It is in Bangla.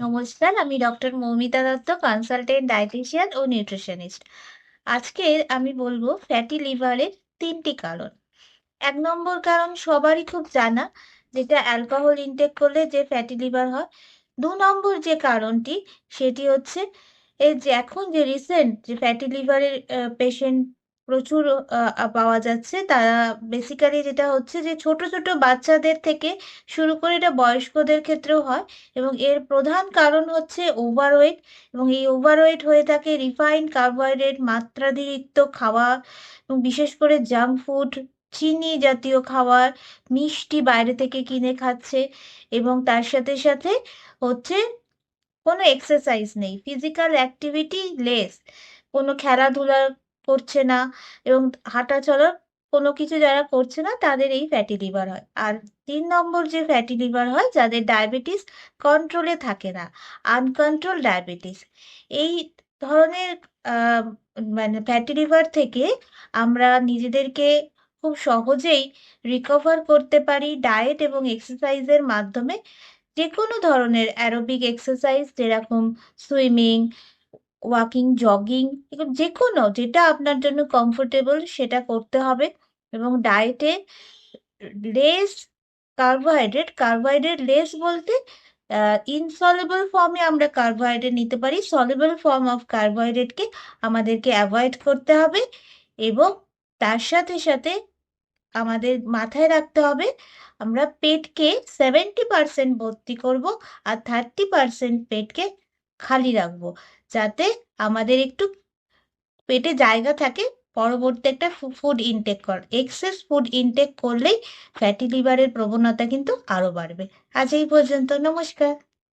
নমস্কার, আমি doctor Moumita Dutta, consultant dietician ও নিউট্রিশনিস্ট। আজকে আমি বলবো ফ্যাটি লিভারের ৩টি কারণ। ১ নম্বর কারণ সবারই খুব জানা, যেটা অ্যালকোহল ইনটেক করলে যে ফ্যাটি লিভার হয়। ২ নম্বর যে কারণটি সেটি হচ্ছে এই যে এখন যে রিসেন্ট যে ফ্যাটি লিভারের পেশেন্ট প্রচুর পাওয়া যাচ্ছে। তারা বেসিক্যালি যেটা হচ্ছে যে ছোট, ছোট বাচ্চাদের থেকে শুরু করে এটা বয়স্কদের ক্ষেত্রেও হয় এবং এর প্রধান কারণ হচ্ছে ওভারওয়েট এবং এই ওভারওয়েট হয়ে থাকে রিফাইন্ড কার্বোহাইড্রেট মাত্রাতিরিক্ত খাওয়া এবং বিশেষ করে জাঙ্ক ফুড, চিনি জাতীয় খাবার, মিষ্টি বাইরে থেকে কিনে খাচ্ছে এবং তার সাথে, সাথে হচ্ছে কোনো এক্সারসাইজ নেই। Physical activity less. কোনো খেলাধুলা করছে না এবং হাঁটাচলা কোনো কিছু যারা করছে না তাদের এই ফ্যাটি লিভার হয়। আর ৩ নম্বর যে ফ্যাটি লিভার হয় যাদের ডায়াবেটিস কন্ট্রোলে থাকে না, আনকন্ট্রোলড ডায়াবেটিস। এই ধরনের আ মানে ফ্যাটি লিভার থেকে আমরা নিজেদেরকে খুব সহজেই রিকভার করতে পারি ডায়েট এবং এক্সারসাইজের মাধ্যমে। যেকোনো ধরনের অ্যারোবিক এক্সারসাইজ যেরকম সুইমিং, ওয়াকিং, জগিং এগুলো যেকোনো যেটা আপনার জন্য কমফোর্টেবল সেটা করতে হবে এবং ডায়েটে লেস কার্বোহাইড্রেট লেস বলতে ইনসলিবল ফর্মে আমরা কার্বোহাইড্রেট নিতে পারি। সলিবল ফর্ম অফ কার্বোহাইড্রেটকে আমাদেরকে এভয়েড করতে হবে এবং তার সাথে, সাথে আমাদের মাথায় রাখতে হবে আমরা পেটকে 70% ভর্তি করব আর 30% পেটকে খালি রাখবো। যাতে আমাদের একটু পেটে জায়গা থাকে পরবর্তী একটা food intake excess food intake করলেই ফ্যাটি লিভারের প্রবণতা কিন্তু আরো বাড়বে। আজ এই পর্যন্ত। নমস্কার।